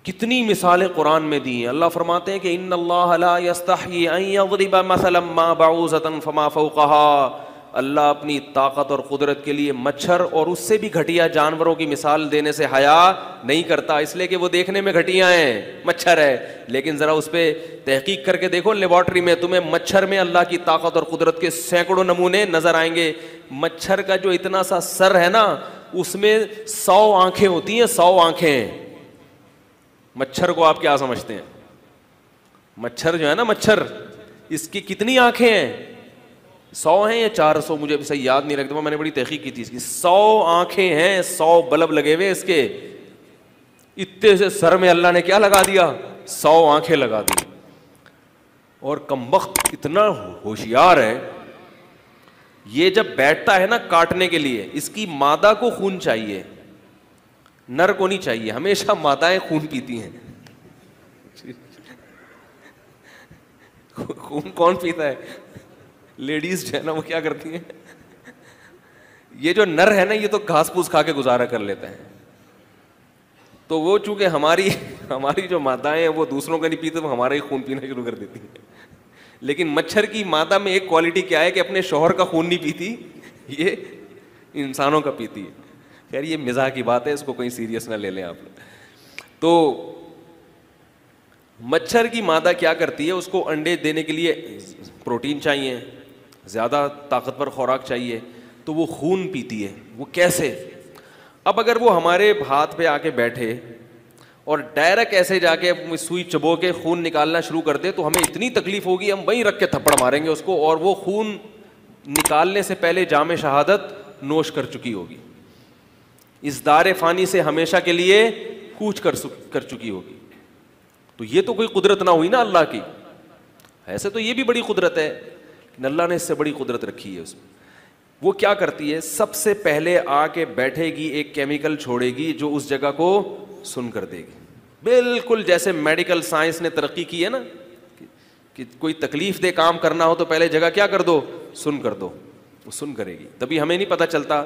کتنی مثالیں قرآن میں دی ہیں. اللہ فرماتے ہیں کہ ان اللہ لا یستحیی ان یضرب مثلا ما بعوضۃ فما فوقها. اللہ اپنی طاقت اور قدرت کے لیے مچھر اور اس سے بھی گھٹیا جانوروں کی مثال دینے سے حیا نہیں کرتا, اس لیے کہ وہ دیکھنے میں گھٹیا ہیں, مچھر ہے, لیکن ذرا اس پہ تحقیق کر کے دیکھو لیبارٹری میں, تمہیں مچھر میں اللہ کی طاقت اور قدرت کے سینکڑوں نمونے نظر آئیں گے. مچھر کا جو اتنا سا سر ہے نا, اس میں 100 آنکھیں ہوتی ہیں, 100 آنکھیں. مچھر کو آپ کیا سمجھتے ہیں؟ مچھر جو ہے نا, مچھر, اس کی کتنی آنکھیں ہیں؟ 100 ہیں یا 400, مجھے بھی صحیح یاد نہیں رکھتا, میں نے بڑی تحقیق کی تھی اس کی. 100 آنکھیں ہیں, 100 بلب لگے ہوئے اس کے. اتنے سے سر میں اللہ نے کیا لگا دیا؟ 100 آنکھیں لگا دی. اور کمبخت اتنا ہوشیار ہے, یہ جب بیٹھتا ہے نا کاٹنے کے لیے, اس کی مادہ کو خون چاہیے, نر کو نہیں چاہیے. ہمیشہ مادائیں خون پیتی ہیں. خون کون پیتا ہے؟ لیڈیز جو ہے نا وہ کیا کرتی ہیں, یہ جو نر ہے نا یہ تو گھاس پھوس کھا کے گزارا کر لیتا ہے. تو وہ چونکہ ہماری جو مادائیں ہیں وہ دوسروں کا نہیں پیتے, وہ ہمارا ہی خون پینا شروع کر دیتی ہیں. لیکن مچھر کی مادہ میں ایک کوالٹی کیا ہے کہ اپنے شوہر کا خون نہیں پیتی, یہ انسانوں کا پیتی ہے. خیر یہ مزاح کی بات ہے, اس کو کوئی سیریس نہ لے لیں آپ. تو مچھر کی مادہ کیا کرتی ہے, اس کو انڈے دینے کے لیے پروٹین چاہیے, زیادہ طاقتور خوراک چاہیے, تو وہ خون پیتی ہے. وہ کیسے؟ اب اگر وہ ہمارے ہاتھ پہ آ کے بیٹھے اور ڈائریکٹ ایسے جا کے سوئی چبو کے خون نکالنا شروع کر دے تو ہمیں اتنی تکلیف ہوگی, ہم وہیں رکھ کے تھپڑ ماریں گے اس کو, اور وہ خون نکالنے سے پہلے جام شہادت نوش کر چکی ہوگی, اس دار فانی سے ہمیشہ کے لیے کوچ کر چکی ہوگی. تو یہ تو کوئی قدرت نہ ہوئی نا اللہ کی. ایسے تو یہ بھی بڑی قدرت ہے, لیکن اللہ نے اس سے بڑی قدرت رکھی ہے اس میں. وہ کیا کرتی ہے, سب سے پہلے آ کے بیٹھے گی, ایک کیمیکل چھوڑے گی جو اس جگہ کو سن کر دے گی. بالکل جیسے میڈیکل سائنس نے ترقی کی ہے نا, کہ کوئی تکلیف دہ کام کرنا ہو تو پہلے جگہ کیا کر دو, سن کر دو, وہ سن کرے گی. تبھی ہمیں نہیں پتہ چلتا.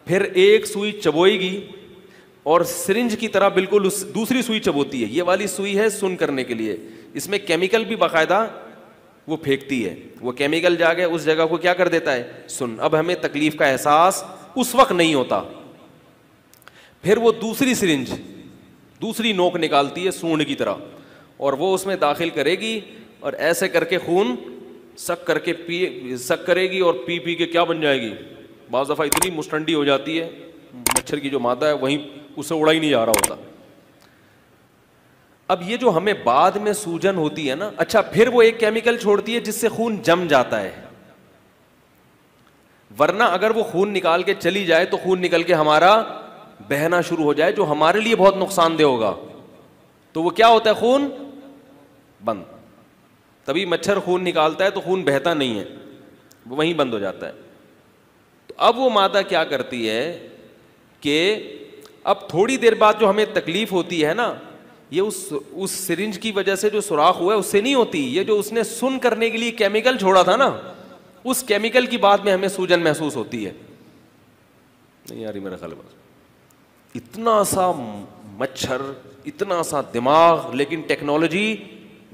پھر ایک سوئی چبوئے گی اور سرنج کی طرح بالکل دوسری سوئی چبوتی ہے. یہ والی سوئی ہے سن کرنے کے لیے, اس میں کیمیکل بھی باقاعدہ وہ پھینکتی ہے. وہ کیمیکل جا کے اس جگہ کو کیا کر دیتا ہے, سن. اب ہمیں تکلیف کا احساس اس وقت نہیں ہوتا. پھر وہ دوسری سرنج, دوسری نوک نکالتی ہے سونڈ کی طرح, اور وہ اس میں داخل کرے گی اور ایسے کر کے خون سک کر کے سک کرے گی, اور پی کے کیا بن جائے گی. بعض دفعہ اتنی مسٹنڈی ہو جاتی ہے, مچھر کی جو مادہ ہے وہیں اسے اڑا ہی نہیں جا رہا ہوتا. اب یہ جو ہمیں بعد میں سوجن ہوتی ہے نا, اچھا پھر وہ ایک کیمیکل چھوڑتی ہے جس سے خون جم جاتا ہے. ورنہ اگر وہ خون نکال کے چلی جائے تو خون نکل کے ہمارا بہنا شروع ہو جائے, جو ہمارے لیے بہت نقصان دہ ہوگا. تو وہ کیا ہوتا ہے, خون بند. تبھی مچھر خون نکالتا ہے تو خون بہتا نہیں ہے, وہ وہیں بند ہو جاتا ہے. تو اب وہ مادہ کیا کرتی ہے کہ اب تھوڑی دیر بعد جو ہمیں تکلیف ہوتی ہے نا, یہ اس سرنج کی وجہ سے جو سوراخ ہوا ہے اس سے نہیں ہوتی, یہ جو اس نے سن کرنے کے لیے کیمیکل چھوڑا تھا نا, اس کیمیکل کی بعد میں ہمیں سوجن محسوس ہوتی ہے. نہیں یار میرا خیال ہے اتنا سا مچھر, اتنا سا دماغ, لیکن ٹیکنالوجی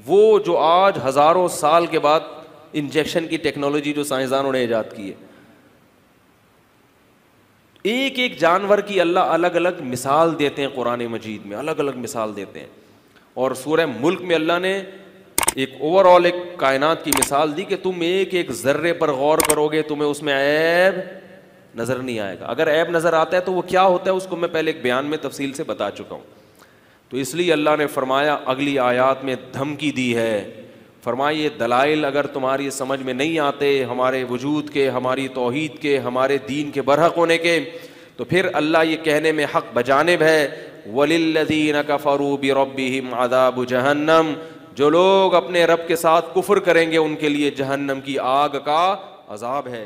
وہ جو آج ہزاروں سال کے بعد انجیکشن کی ٹیکنالوجی جو سائنسدانوں نے ایجاد کی ہے. ایک ایک جانور کی اللہ الگ الگ مثال دیتے ہیں قرآن مجید میں, الگ الگ مثال دیتے ہیں. اور سورہ ملک میں اللہ نے ایک اوور آل ایک کائنات کی مثال دی کہ تم ایک ایک ذرے پر غور کرو گے تمہیں اس میں عیب نظر نہیں آئے گا. اگر عیب نظر آتا ہے تو وہ کیا ہوتا ہے اس کو میں پہلے ایک بیان میں تفصیل سے بتا چکا ہوں. تو اس لیے اللہ نے فرمایا اگلی آیات میں دھمکی دی ہے, فرمایا یہ دلائل اگر تمہاری سمجھ میں نہیں آتے ہمارے وجود کے, ہماری توحید کے, ہمارے دین کے برحق ہونے کے, تو پھر اللہ یہ کہنے میں حق بجانب ہے وَلِلَّذِينَ كَفَرُوا بِرَبِّهِمْ عَذَابُ جَهَنَّمَ, جو لوگ اپنے رب کے ساتھ کفر کریں گے ان کے لیے جہنم کی آگ کا عذاب ہے.